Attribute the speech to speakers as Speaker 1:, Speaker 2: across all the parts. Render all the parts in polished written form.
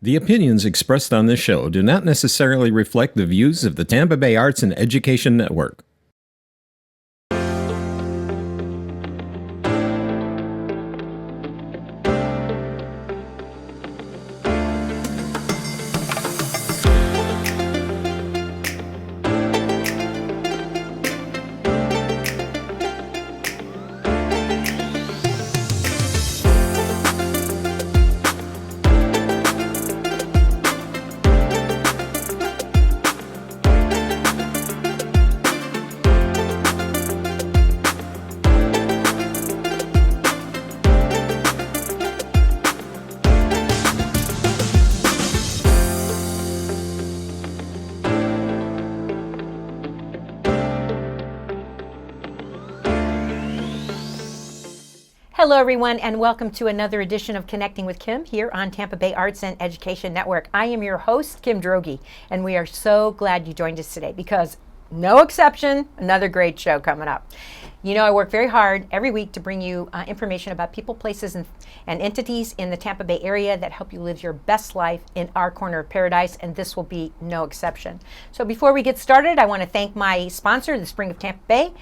Speaker 1: The opinions expressed on this show do not necessarily reflect the views of the Tampa Bay Arts and Education Network.
Speaker 2: Hello, everyone, and welcome to another edition of Connecting with Kim here on Tampa Bay Arts and Education Network. I am your host, Kim Droege, and we are so glad you joined us today because, no exception, another great show coming up. You know, I work very hard every week to bring you information about people, places, and entities in the Tampa Bay area that help you live your best life in our corner of paradise, and this will be no exception. So before we get started, I want to thank my sponsor, the Spring of Tampa Bay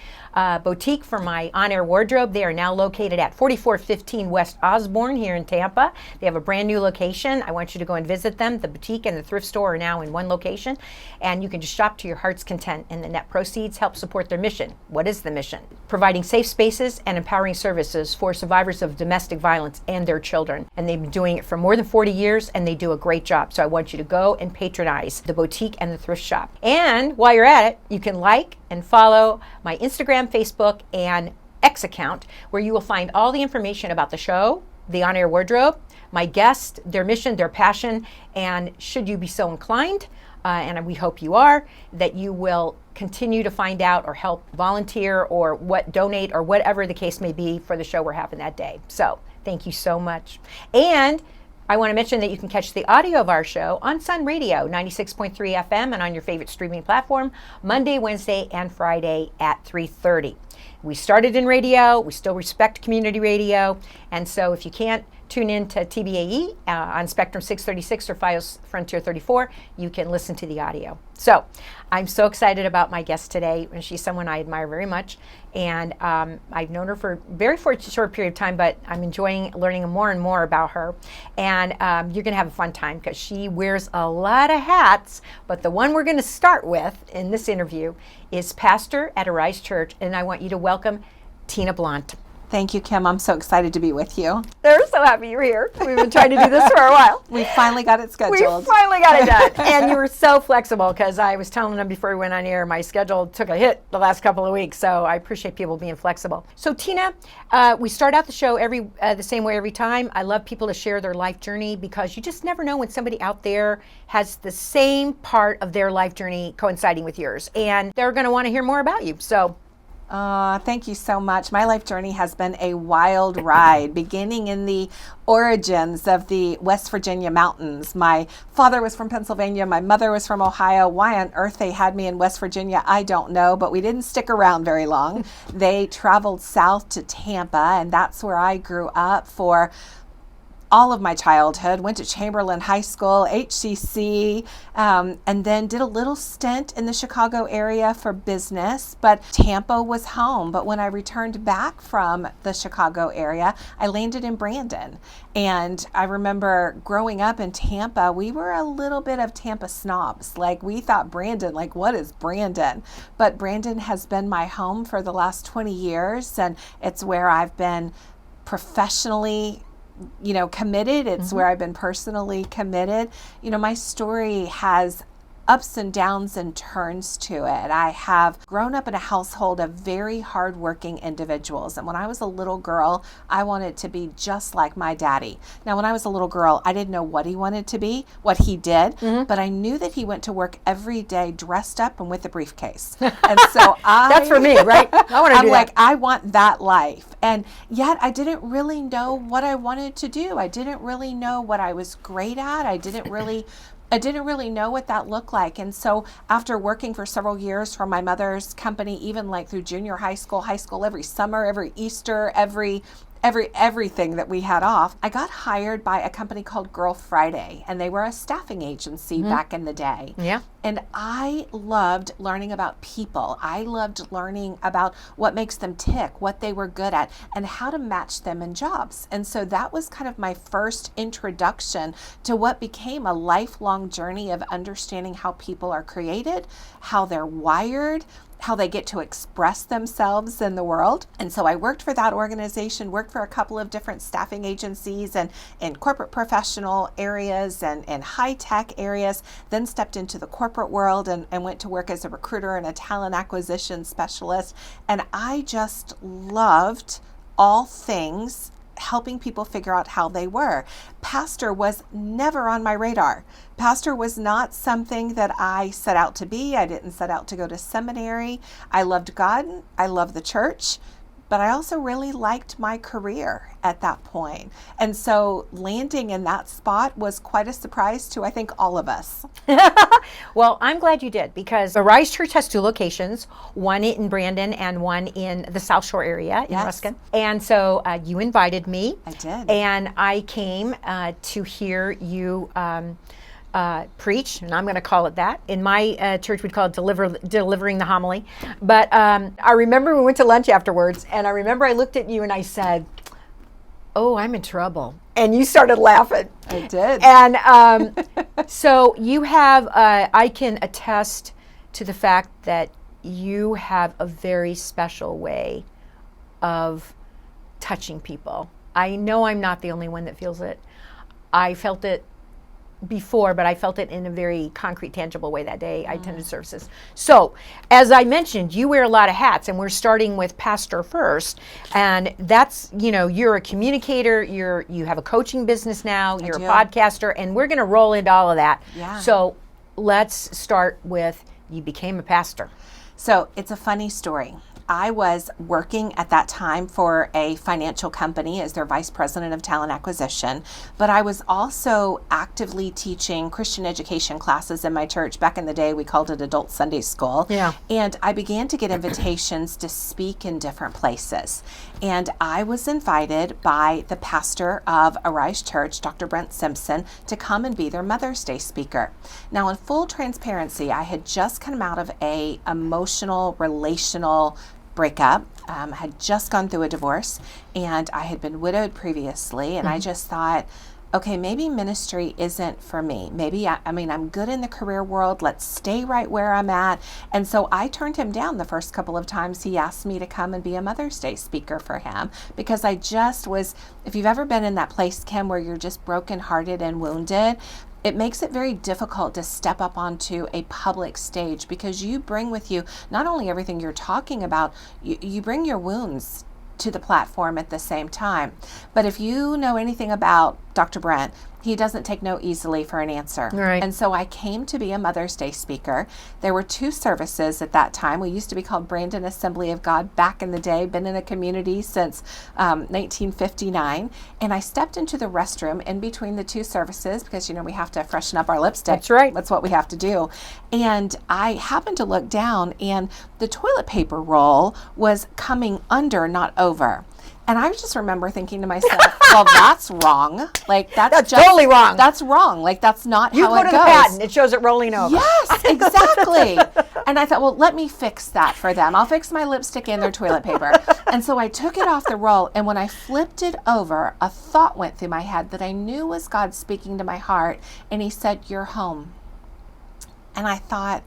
Speaker 2: Boutique, for my on-air wardrobe. They are now located at 4415 West Osborne here in Tampa. They have a brand new location. I want you to go and visit them. The boutique and the thrift store are now in one location, and you can just shop to your heart's content, and the net proceeds help support their mission. What is the mission? Providing safe spaces and empowering services for survivors of domestic violence and their children. And they've been doing it for more than 40 years, and they do a great job. So I want you to go and patronize the boutique and the thrift shop. And while you're at it, you can like and follow my Instagram, Facebook, and X account, where you will find all the information about the show, the on-air wardrobe, my guests, their mission, their passion, and should you be so inclined, and we hope you are, that you will continue to find out or help volunteer or donate or whatever the case may be for the show we're having that day. So thank you so much. And I want to mention that you can catch the audio of our show on Sun Radio, 96.3 FM, and on your favorite streaming platform, Monday, Wednesday, and Friday at 3:30. We started in radio. We still respect community radio. And so if you can't tune in to TBAE on Spectrum 636 or Fios Frontier 34, you can listen to the audio. So I'm so excited about my guest today, and she's someone I admire very much. And I've known her for a short period of time, but I'm enjoying learning more and more about her. And you're going to have a fun time because she wears a lot of hats. But the one we're going to start with in this interview is pastor at Arise Church, and I want you to welcome Tina Blount.
Speaker 3: Thank you, Kim. I'm so excited to be with you.
Speaker 2: They're so happy you're here. We've been trying to do this for a while.
Speaker 3: We finally got it scheduled.
Speaker 2: We finally got it done. And you were so flexible because I was telling them before we went on air, my schedule took a hit the last couple of weeks. So I appreciate people being flexible. So Tina, we start out the show the same way every time. I love people to share their life journey because you just never know when somebody out there has the same part of their life journey coinciding with yours. And they're going to want to hear more about you. So
Speaker 3: thank you so much. My life journey has been a wild ride, beginning in the origins of the West Virginia mountains. My father was from Pennsylvania. My mother was from Ohio. Why on earth they had me in West Virginia, I don't know, but we didn't stick around very long. They traveled south to Tampa, and that's where I grew up for all of my childhood. Went to Chamberlain High School, HCC, and then did a little stint in the Chicago area for business, but Tampa was home. But when I returned back from the Chicago area, I landed in Brandon. And I remember growing up in Tampa, we were a little bit of Tampa snobs. Like, we thought Brandon, like, what is Brandon? But Brandon has been my home for the last 20 years, and it's where I've been professionally committed. It's where I've been personally committed. My story has ups and downs and turns to it. I have grown up in a household of very hardworking individuals. And when I was a little girl, I wanted to be just like my daddy. Now, when I was a little girl, I didn't know what he wanted to be, what he did, but I knew that he went to work every day dressed up and with a briefcase. And so
Speaker 2: that's for me, right?
Speaker 3: I'm like, I want that life. And yet I didn't really know what I wanted to do. I didn't really know what I was great at. I didn't really know what that looked like. And so after working for several years for my mother's company, even like through junior high school, every summer, every Easter, every everything that we had off. I got hired by a company called Girl Friday, and they were a staffing agency back in the day.
Speaker 2: Yeah.
Speaker 3: And I loved learning about people. I loved learning about what makes them tick, what they were good at, and how to match them in jobs. And so that was kind of my first introduction to what became a lifelong journey of understanding how people are created, how they're wired, how they get to express themselves in the world. And so I worked for that organization, worked for a couple of different staffing agencies and in corporate professional areas and high-tech areas, then stepped into the corporate world and went to work as a recruiter and a talent acquisition specialist. And I just loved all things helping people figure out how they were. Pastor was never on my radar. Pastor was not something that I set out to be. I didn't set out to go to seminary. I loved God. I loved the church. But I also really liked my career at that point. And so landing in that spot was quite a surprise to, I think, all of us.
Speaker 2: Well, I'm glad you did, because Arise Church has 2 locations, one in Brandon and one in the South Shore area in Ruskin. And so you invited me.
Speaker 3: I did.
Speaker 2: And I came to hear you preach, and I'm going to call it that. In my church, we'd call it delivering the homily. But I remember we went to lunch afterwards, and I remember I looked at you and I said, "Oh, I'm in trouble." And you started laughing.
Speaker 3: I did.
Speaker 2: And so you have, I can attest to the fact that you have a very special way of touching people. I know I'm not the only one that feels it. I felt it before, but I felt it in a very concrete, tangible way that day I attended services. So, as I mentioned, you wear a lot of hats, and we're starting with pastor first. And that's, you're a communicator, you have a coaching business now, you're a podcaster, and we're going to roll into all of that.
Speaker 3: Yeah.
Speaker 2: So, let's start with, you became a pastor.
Speaker 3: So, it's a funny story. I was working at that time for a financial company as their vice president of talent acquisition, but I was also actively teaching Christian education classes in my church. Back in the day, we called it Adult Sunday School.
Speaker 2: Yeah.
Speaker 3: And I began to get invitations to speak in different places. And I was invited by the pastor of Arise Church, Dr. Brent Simpson, to come and be their Mother's Day speaker. Now, in full transparency, I had just come out of a emotional, relational breakup. Had just gone through a divorce, and I had been widowed previously, and I just thought, okay, maybe ministry isn't for me. Maybe, I'm good in the career world. Let's stay right where I'm at. And so I turned him down the first couple of times he asked me to come and be a Mother's Day speaker for him, because I just was, if you've ever been in that place, Kim, where you're just brokenhearted and wounded, it makes it very difficult to step up onto a public stage, because you bring with you not only everything you're talking about, you bring your wounds to the platform at the same time. But if you know anything about Dr. Brent, he doesn't take no easily for an answer.
Speaker 2: Right.
Speaker 3: And so I came to be a Mother's Day speaker. There were 2 services at that time. We used to be called Brandon Assembly of God back in the day, been in a community since 1959. And I stepped into the restroom in between the 2 services, because, we have to freshen up our lipstick.
Speaker 2: That's right.
Speaker 3: That's what we have to do. And I happened to look down, and the toilet paper roll was coming under, not over. And I just remember thinking to myself, well, that's wrong. Like, that's just
Speaker 2: totally wrong.
Speaker 3: That's wrong. Like, that's not
Speaker 2: You
Speaker 3: how
Speaker 2: go
Speaker 3: it
Speaker 2: to
Speaker 3: goes.
Speaker 2: the patent, it shows it rolling over.
Speaker 3: Yes, exactly. And I thought, well, let me fix that for them. I'll fix my lipstick and their toilet paper. And so I took it off the roll, and when I flipped it over, a thought went through my head that I knew was God speaking to my heart, and he said, "You're home." And I thought,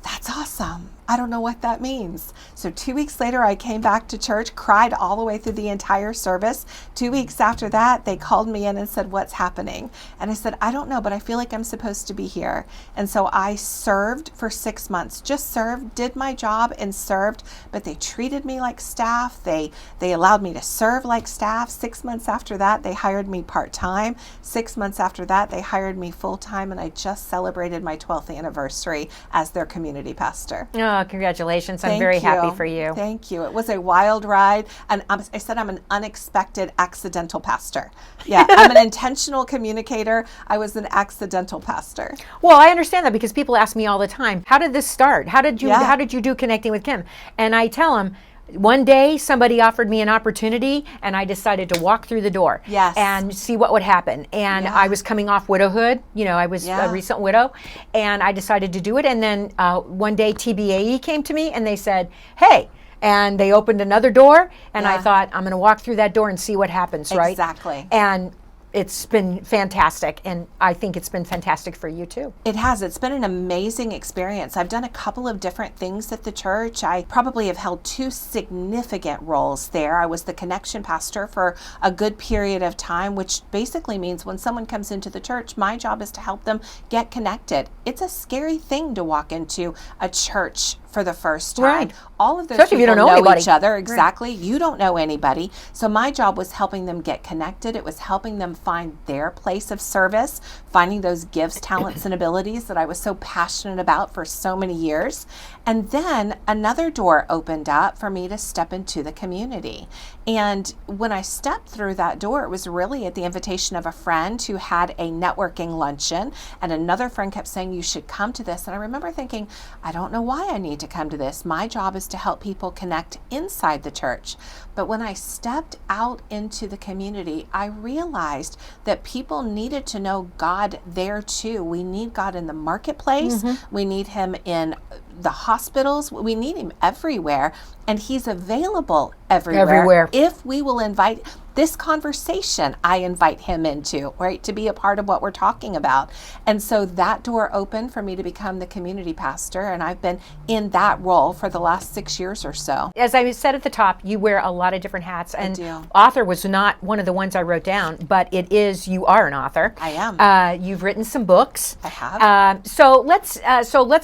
Speaker 3: that's awesome. I don't know what that means. So 2 weeks later, I came back to church, cried all the way through the entire service. 2 weeks after that, they called me in and said, "What's happening?" And I said, "I don't know, but I feel like I'm supposed to be here." And so I served for 6 months, just served, did my job and served, but they treated me like staff. They allowed me to serve like staff. 6 months after that, they hired me part-time. 6 months after that, they hired me full-time, and I just celebrated my 12th anniversary as their community pastor.
Speaker 2: Oh, congratulations. I'm
Speaker 3: Thank
Speaker 2: very
Speaker 3: you.
Speaker 2: happy for you.
Speaker 3: Thank you. It was a wild ride. And I said I'm an unexpected, accidental pastor. Yeah, I'm an intentional communicator. I was an accidental pastor.
Speaker 2: Well, I understand that, because people ask me all the time, how did this start? How did you do Connecting with Kim? And I tell them, one day somebody offered me an opportunity and I decided to walk through the door
Speaker 3: Yes.
Speaker 2: and see what would happen. And
Speaker 3: Yeah.
Speaker 2: I was coming off widowhood. I was
Speaker 3: Yeah.
Speaker 2: a recent widow, and I decided to do it. And then one day TBAE came to me and they said, hey, and they opened another door, and I
Speaker 3: Yeah.
Speaker 2: thought, I'm going to walk through that door and see what happens, right?
Speaker 3: Exactly.
Speaker 2: And it's been fantastic, and I think it's been fantastic for you too.
Speaker 3: It has. It's been an amazing experience. I've done a couple of different things at the church. I probably have held 2 significant roles there. I was the connection pastor for a good period of time, which basically means when someone comes into the church, my job is to help them get connected. It's a scary thing to walk into a church for the first time.
Speaker 2: Right.
Speaker 3: All of those
Speaker 2: Especially if you
Speaker 3: people
Speaker 2: don't know anybody.
Speaker 3: each other. Exactly. You don't know anybody. So my job was helping them get connected. It was helping them find their place of service, finding those gifts, talents, and abilities that I was so passionate about for so many years. And then another door opened up for me to step into the community. And when I stepped through that door, it was really at the invitation of a friend who had a networking luncheon, and another friend kept saying, you should come to this. And I remember thinking, I don't know why I need to come to this. My job is to help people connect inside the church. But when I stepped out into the community, I realized that people needed to know God there too. We need God in the marketplace. We need him in the hospitals. We need him everywhere. And he's available everywhere. If we will invite this conversation, I invite him into, right, to be a part of what we're talking about. And so that door opened for me to become the community pastor, and I've been in that role for the last 6 years or so.
Speaker 2: As I said at the top, you wear a lot of different hats, and
Speaker 3: do.
Speaker 2: author was not one of the ones I wrote down, but you are an author.
Speaker 3: I am.
Speaker 2: You've written some books.
Speaker 3: I have.
Speaker 2: So let's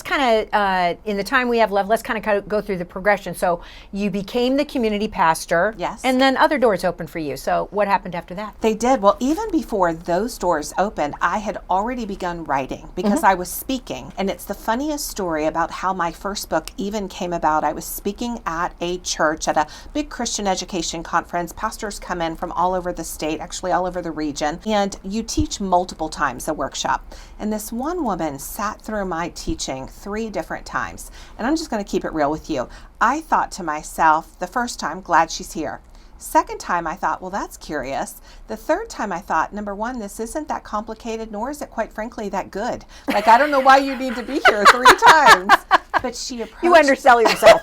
Speaker 2: kind of, in the time we have left, let's kind of go through the progression. So you became the community pastor.
Speaker 3: Yes.
Speaker 2: And then other doors opened for you. So what happened after that?
Speaker 3: They did. Well, even before those doors opened, I had already begun writing because I was speaking. And it's the funniest story about how my first book even came about. I was speaking at a church at a big Christian education conference. Pastors come in from all over the state, actually all over the region, and you teach multiple times a workshop. And this one woman sat through my teaching 3 different times. And I'm just going to keep it real with you. I thought to myself, the first time, glad she's here. Second time, I thought, well, that's curious. The third time, I thought, number one, this isn't that complicated, nor is it, quite frankly, that good. Like, I don't know why you need to be here 3 times. But she approached...
Speaker 2: You undersell yourself.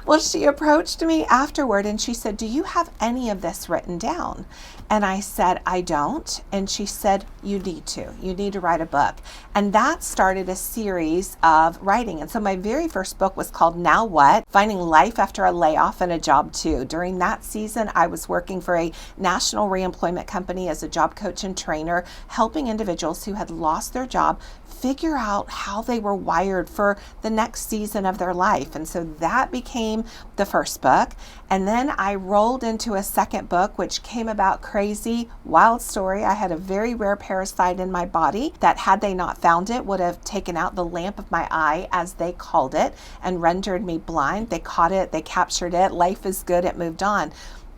Speaker 3: Well, she approached me afterward and she said, do you have any of this written down? And I said, I don't. And she said, you need to. You need to write a book. And that started a series of writing. And so my very first book was called Now What? Finding Life After a Layoff and a Job Too. During that season, I was working for a national reemployment company as a job coach and trainer, helping individuals who had lost their job figure out how they were wired for the next season of their life. And so that became the first book. And then I rolled into a second book, which came about crazy, wild story. I had a very rare parasite in my body that, had they not found it, would have taken out the lamp of my eye, as they called it, and rendered me blind. They caught it, they captured it. Life is good, it moved on.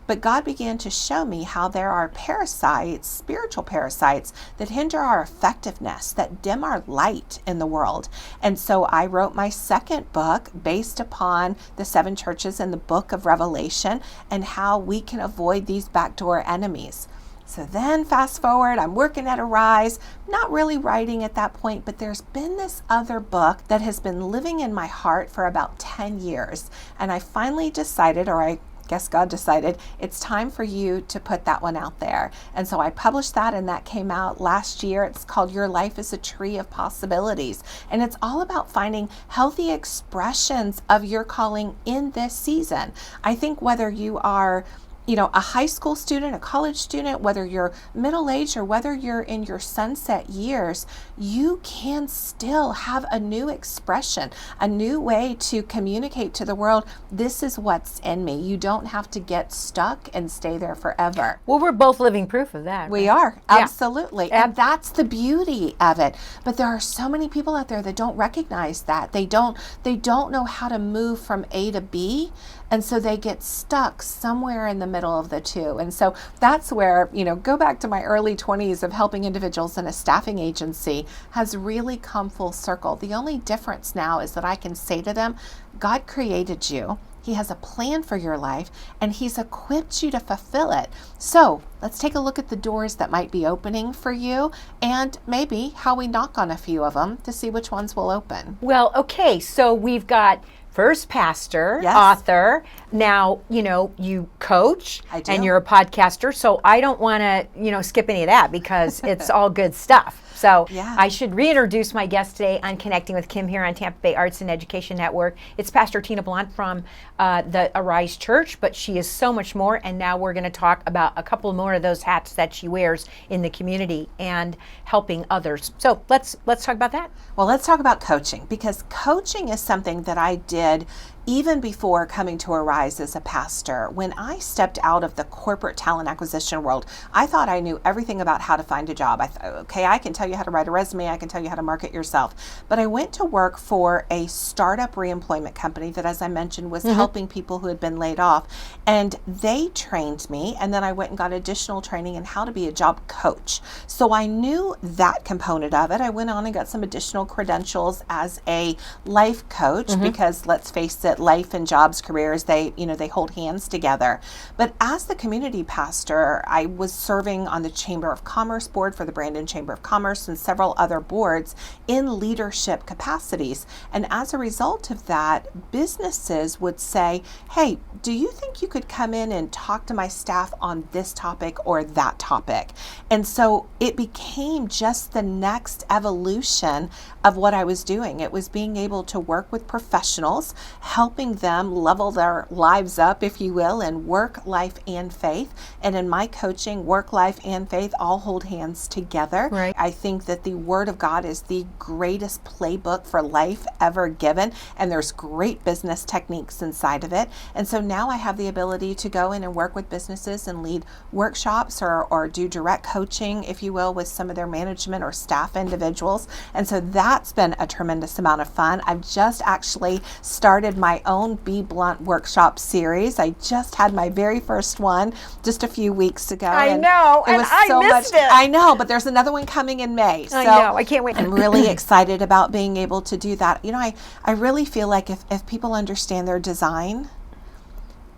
Speaker 3: But God began to show me how there are parasites, spiritual parasites, that hinder our effectiveness, that dim our light in the world. And so I wrote my second book based upon the 7 churches in the book of Revelation and how we can avoid these backdoor enemies. So then fast forward, I'm working at Arise, not really writing at that point, but there's been this other book that has been living in my heart for about 10 years. And I finally decided, or I guess God decided, it's time for you to put that one out there. And so I published that, and that came out last year. It's called Your Life is a Tree of Possibilities. And it's all about finding healthy expressions of your calling in this season. I think whether you are a high school student, a college student, whether you're middle-aged or whether you're in your sunset years, you can still have a new expression, a new way to communicate to the world, this is what's in me. You don't have to get stuck and stay there forever.
Speaker 2: Well, we're both living proof of that.
Speaker 3: We are, absolutely.
Speaker 2: Yeah.
Speaker 3: And that's the beauty of it. But there are so many people out there that don't recognize that. They don't know how to move from A to B. And so they get stuck somewhere in the middle of the two. And so that's where, go back to my early 20s of helping individuals in a staffing agency has really come full circle. The only difference now is that I can say to them, God created you He has a plan for your life, and He's equipped you to fulfill it. So let's take a look at the doors that might be opening for you, and maybe how we knock on a few of them to see which ones will open.
Speaker 2: Well, okay, so we've got first pastor,
Speaker 3: Yes.
Speaker 2: author. Now, you coach
Speaker 3: I do.
Speaker 2: and you're a podcaster. So I don't want to, skip any of that because it's all good stuff. So
Speaker 3: Yeah.
Speaker 2: I should reintroduce my guest today on Connecting with Kim here on Tampa Bay Arts and Education Network. It's Pastor Tina Blount from the Arise Church, but she is so much more. And now we're going to talk about a couple more of those hats that she wears in the community and helping others. So let's talk about that.
Speaker 3: Well, let's talk about coaching, because coaching is something that I did even before coming to Arise as a pastor. When I stepped out of the corporate talent acquisition world, I thought I knew everything about how to find a job. I thought, okay, I can tell you how to write a resume, I can tell you how to market yourself. But I went to work for a startup reemployment company that, as I mentioned, was helping people who had been laid off. And they trained me, and then I went and got additional training in how to be a job coach. So I knew that component of it. I went on and got some additional credentials as a life coach, because let's face it, life and jobs, careers, they hold hands together. But as the community pastor, I was serving on the Chamber of Commerce board for the Brandon Chamber of Commerce and several other boards in leadership capacities. And as a result of that, businesses would say, hey, do you think you could come in and talk to my staff on this topic or that topic? And so it became just the next evolution of what I was doing. It was being able to work with professionals, helping them level their lives up, if you will, in work, life, and faith. And in my coaching, work, life, and faith all hold hands together.
Speaker 2: Right.
Speaker 3: I think that the Word of God is the greatest playbook for life ever given, and there's great business techniques inside of it. And so now I have the ability to go in and work with businesses and lead workshops or do direct coaching, if you will, with some of their management or staff individuals. And so that's been a tremendous amount of fun. I've just actually started my own Be Blunt workshop series. I just had my very first one just a few weeks ago.
Speaker 2: I know, and I missed it.
Speaker 3: I know, but there's another one coming in May.
Speaker 2: I know, I can't wait.
Speaker 3: I'm really excited about being able to do that. I really feel like if people understand their design,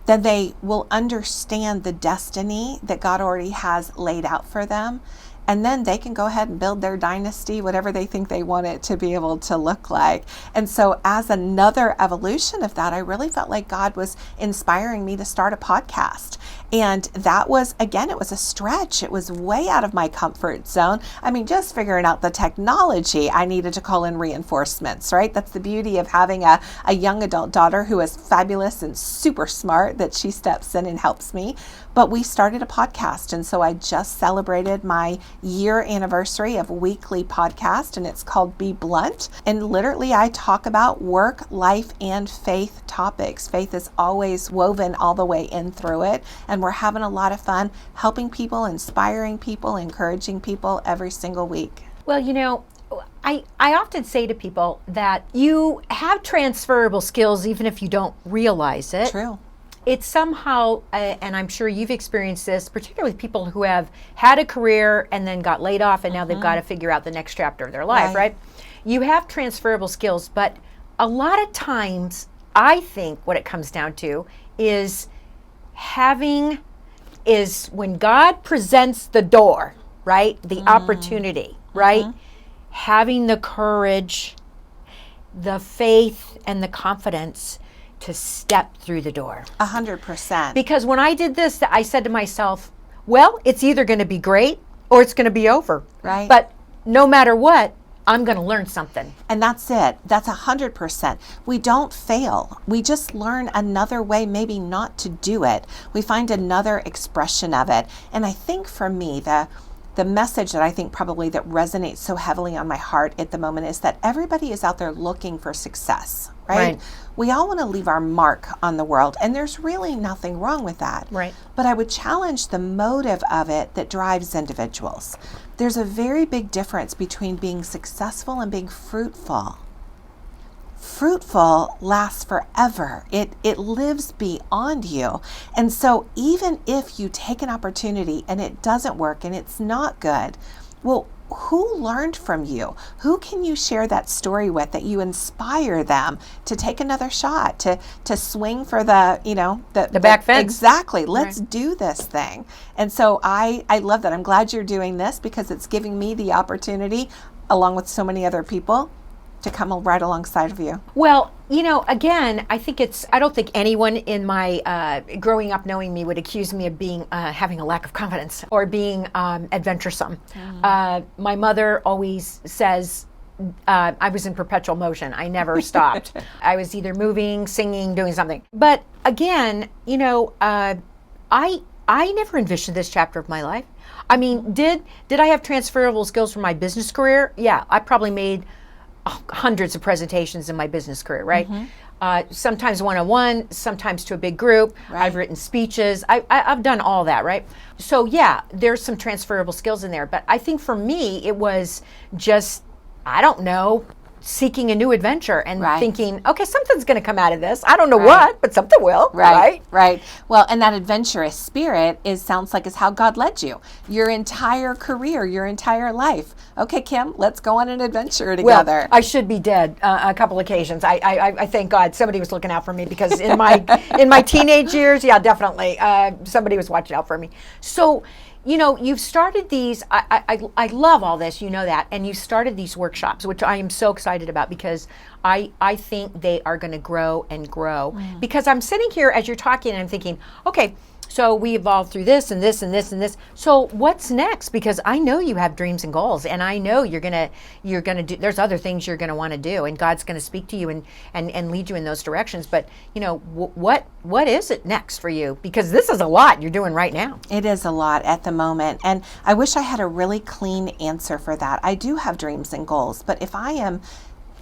Speaker 3: then they will understand the destiny that God already has laid out for them. And then they can go ahead and build their dynasty, whatever they think they want it to be able to look like. And so as another evolution of that, I really felt like God was inspiring me to start a podcast. And that was, again, it was a stretch. It was way out of my comfort zone. I mean, just figuring out the technology, I needed to call in reinforcements, right? That's the beauty of having a young adult daughter who is fabulous and super smart, that she steps in and helps me. But we started a podcast. And so I just celebrated my year anniversary of weekly podcast, and it's called Be Blunt. And literally I talk about work, life, and faith topics. Faith is always woven all the way in through it. And we're having a lot of fun helping people, inspiring people, encouraging people every single week.
Speaker 2: Well, I often say to people that you have transferable skills even if you don't realize it.
Speaker 3: True.
Speaker 2: It's somehow, and I'm sure you've experienced this, particularly with people who have had a career and then got laid off and now they've got to figure out the next chapter of their life, right? You have transferable skills, but a lot of times I think what it comes down to is when God presents the door, right? The opportunity, right? Having the courage, the faith, and the confidence to step through the door.
Speaker 3: 100%.
Speaker 2: Because when I did this, I said to myself, well, it's either going to be great or it's going to be over.
Speaker 3: Right.
Speaker 2: But no matter what, I'm going to learn something.
Speaker 3: And that's it. That's 100%. We don't fail. We just learn another way, maybe not to do it. We find another expression of it. And I think for me, the message that I think probably that resonates so heavily on my heart at the moment is that everybody is out there looking for success, right? We all want to leave our mark on the world, and there's really nothing wrong with that.
Speaker 2: Right.
Speaker 3: But I would challenge the motive of it that drives individuals. There's a very big difference between being successful and being fruitful. Fruitful lasts forever. It lives beyond you. And so even if you take an opportunity and it doesn't work and it's not good, well, who learned from you? Who can you share that story with that you inspire them to take another shot, to swing for the
Speaker 2: back fence?
Speaker 3: Exactly. Let's do this thing. And so I love that. I'm glad you're doing this because it's giving me the opportunity, along with so many other people, to come right alongside of you.
Speaker 2: Well, again, I don't think anyone in my growing up knowing me would accuse me of being having a lack of confidence or being adventuresome. My mother always says I was in perpetual motion. I never stopped. I was either moving, singing, doing something. But again, I never envisioned this chapter of my life. I mean, did I have transferable skills from my business career? Yeah, I probably made hundreds of presentations in my business career, right? Sometimes one-on-one, sometimes to a big group.
Speaker 3: Right.
Speaker 2: I've written speeches. I've done all that, right? So yeah, there's some transferable skills in there. But I think for me, it was just, I don't know, seeking a new adventure and thinking, okay, something's going to come out of this. I don't know what, but something will, right?
Speaker 3: Well, and that adventurous spirit sounds like is how God led you. Your entire career, your entire life. Okay, Kim, let's go on an adventure together.
Speaker 2: Well, I should be dead a couple occasions. I thank God somebody was looking out for me because in my teenage years, yeah, definitely, somebody was watching out for me. So, you've started these, I love all this, that, and you started these workshops, which I am so excited about because I think they are going to grow and grow. Because I'm sitting here as you're talking and I'm thinking, okay, so we evolved through this and this and this and this. So what's next? Because I know you have dreams and goals, and I know you're gonna do. There's other things you're gonna want to do, and God's gonna speak to you and lead you in those directions. But what is it next for you? Because this is a lot you're doing right now.
Speaker 3: It is a lot at the moment, and I wish I had a really clean answer for that. I do have dreams and goals, but if I am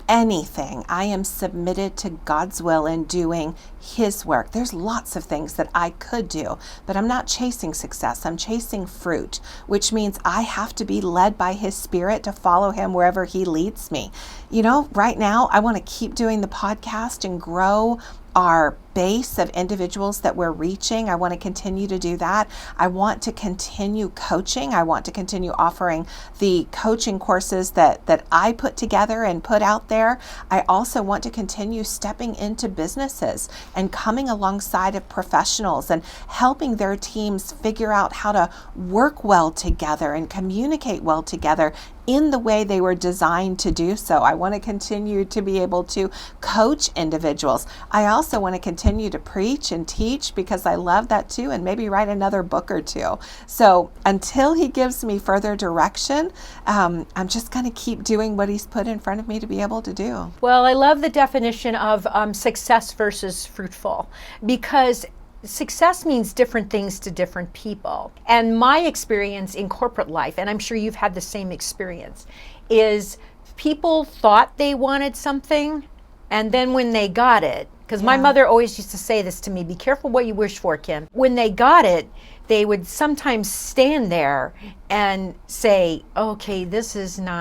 Speaker 3: anything, I am submitted to God's will in doing His work. There's lots of things that I could do, but I'm not chasing success. I'm chasing fruit, which means I have to be led by His Spirit to follow Him wherever He leads me. Right now, I want to keep doing the podcast and grow our base of individuals that we're reaching. I want to continue to do that. I want to continue coaching. I want to continue offering the coaching courses that I put together and put out there. I also want to continue stepping into businesses and coming alongside of professionals and helping their teams figure out how to work well together and communicate well together in the way they were designed to do so. I want to continue to be able to coach individuals. I also want to continue to preach and teach because I love that too, and maybe write another book or two. So until He gives me further direction, I'm just going to keep doing what He's put in front of me to be able to do.
Speaker 2: Well, I love the definition of success versus fruitful, because success means different things to different people. And my experience in corporate life, and I'm sure you've had the same experience, is people thought they wanted something, and then when they got it, because my mother always used to say this to me, be careful what you wish for, Kim. When they got it, they would sometimes stand there and say, okay, this isn't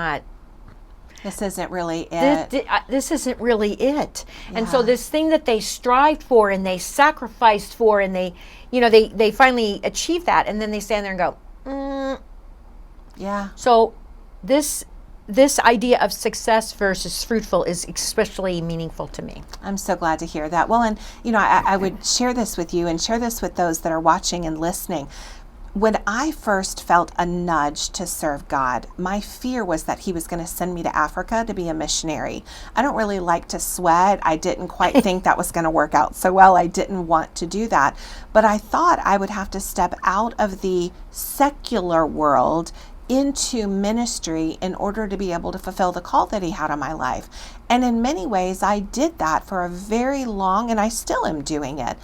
Speaker 2: really it. This isn't really it. Yeah. And so this thing that they strived for and they sacrificed for and they finally achieve that, and then they stand there and go,
Speaker 3: Yeah.
Speaker 2: So this idea of success versus fruitful is especially meaningful to me.
Speaker 3: I'm so glad to hear that. Well, and I would share this with you and share this with those that are watching and listening. When I first felt a nudge to serve God, my fear was that He was going to send me to Africa to be a missionary. I don't really like to sweat. I didn't quite think that was going to work out so well. I didn't want to do that. But I thought I would have to step out of the secular world into ministry in order to be able to fulfill the call that He had on my life. And in many ways, I did that for a very long, and I still am doing it.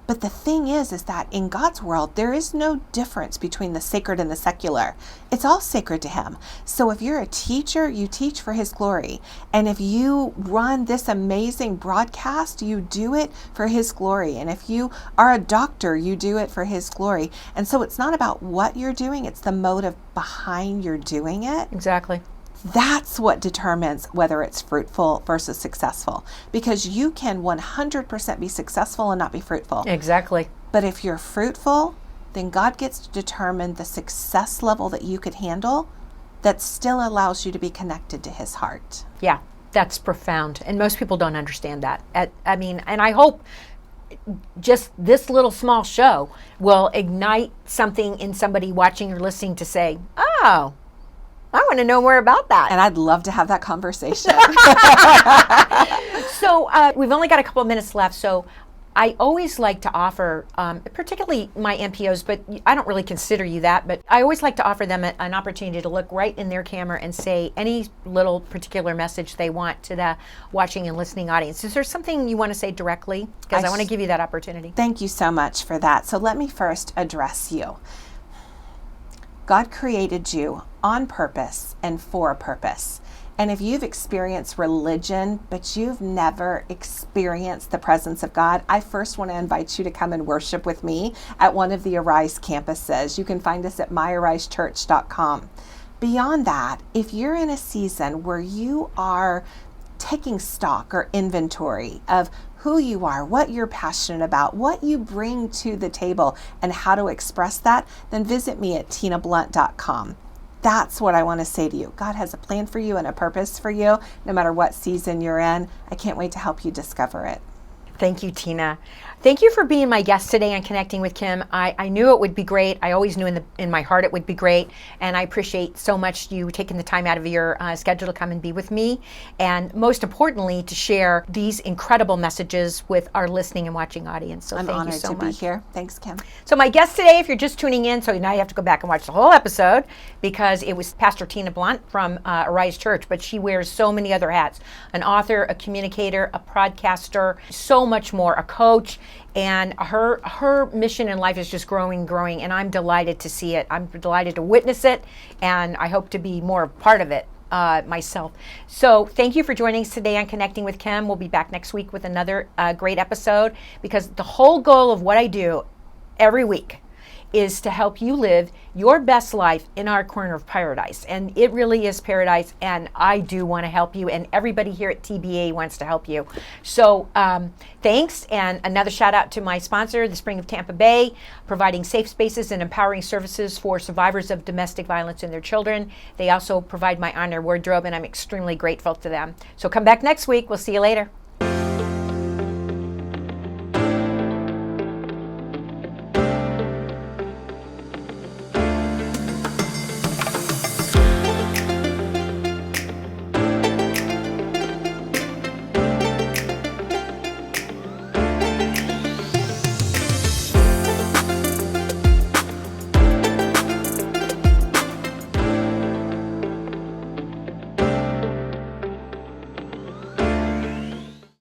Speaker 3: But the thing is that in God's world, there is no difference between the sacred and the secular. It's all sacred to Him. So if you're a teacher, you teach for His glory. And if you run this amazing broadcast, you do it for His glory. And if you are a doctor, you do it for His glory. And so it's not about what you're doing, it's the motive behind your doing it.
Speaker 2: Exactly.
Speaker 3: That's what determines whether it's fruitful versus successful, because you can 100% be successful and not be fruitful.
Speaker 2: Exactly.
Speaker 3: But if you're fruitful, then God gets to determine the success level that you could handle that still allows you to be connected to his heart.
Speaker 2: Yeah, that's profound. And most people don't understand that. I mean, and I hope just this little small show will ignite something in somebody watching or listening to say, oh, I want to know more about that.
Speaker 3: And I'd love to have that conversation.
Speaker 2: So we've only got a couple of minutes left. So I always like to offer, particularly my MPOs, but I don't really consider you that, but I always like to offer them an opportunity to look right in their camera and say any little particular message they want to the watching and listening audience. Is there something you want to say directly? Because I want to give you that opportunity.
Speaker 3: Thank you so much for that. So let me first address you. God created you on purpose and for a purpose. And if you've experienced religion, but you've never experienced the presence of God, I first want to invite you to come and worship with me at one of the Arise campuses. You can find us at myarisechurch.com. Beyond that, if you're in a season where you are taking stock or inventory of who you are, what you're passionate about, what you bring to the table, and how to express that, then visit me at tinablount.com. That's what I want to say to you. God has a plan for you and a purpose for you, no matter what season you're in. I can't wait to help you discover it.
Speaker 2: Thank you, Tina. Thank you for being my guest today on Connecting with Kim. I knew it would be great. I always knew in my heart it would be great. And I appreciate so much you taking the time out of your schedule to come and be with me. And most importantly, to share these incredible messages with our listening and watching audience. So
Speaker 3: I'm
Speaker 2: thank
Speaker 3: honored
Speaker 2: you so
Speaker 3: to
Speaker 2: much.
Speaker 3: be here. Thanks, Kim.
Speaker 2: So my guest today, if you're just tuning in, so now you have to go back and watch the whole episode because it was Pastor Tina Blount from Arise Church, but she wears so many other hats. An author, a communicator, a podcaster, so much more, a coach. And her mission in life is just growing, and I'm delighted to see it. I'm delighted to witness it, and I hope to be more a part of it myself. So thank you for joining us today on Connecting with Kim. We'll be back next week with another great episode, because the whole goal of what I do every week is to help you live your best life in our corner of paradise. And it really is paradise, and I do want to help you, and everybody here at TBA wants to help you. So thanks, and another shout out to my sponsor, the Spring of Tampa Bay, providing safe spaces and empowering services for survivors of domestic violence and their children. They also provide my honor wardrobe, and I'm extremely grateful to them. So come back next week. We'll see you later.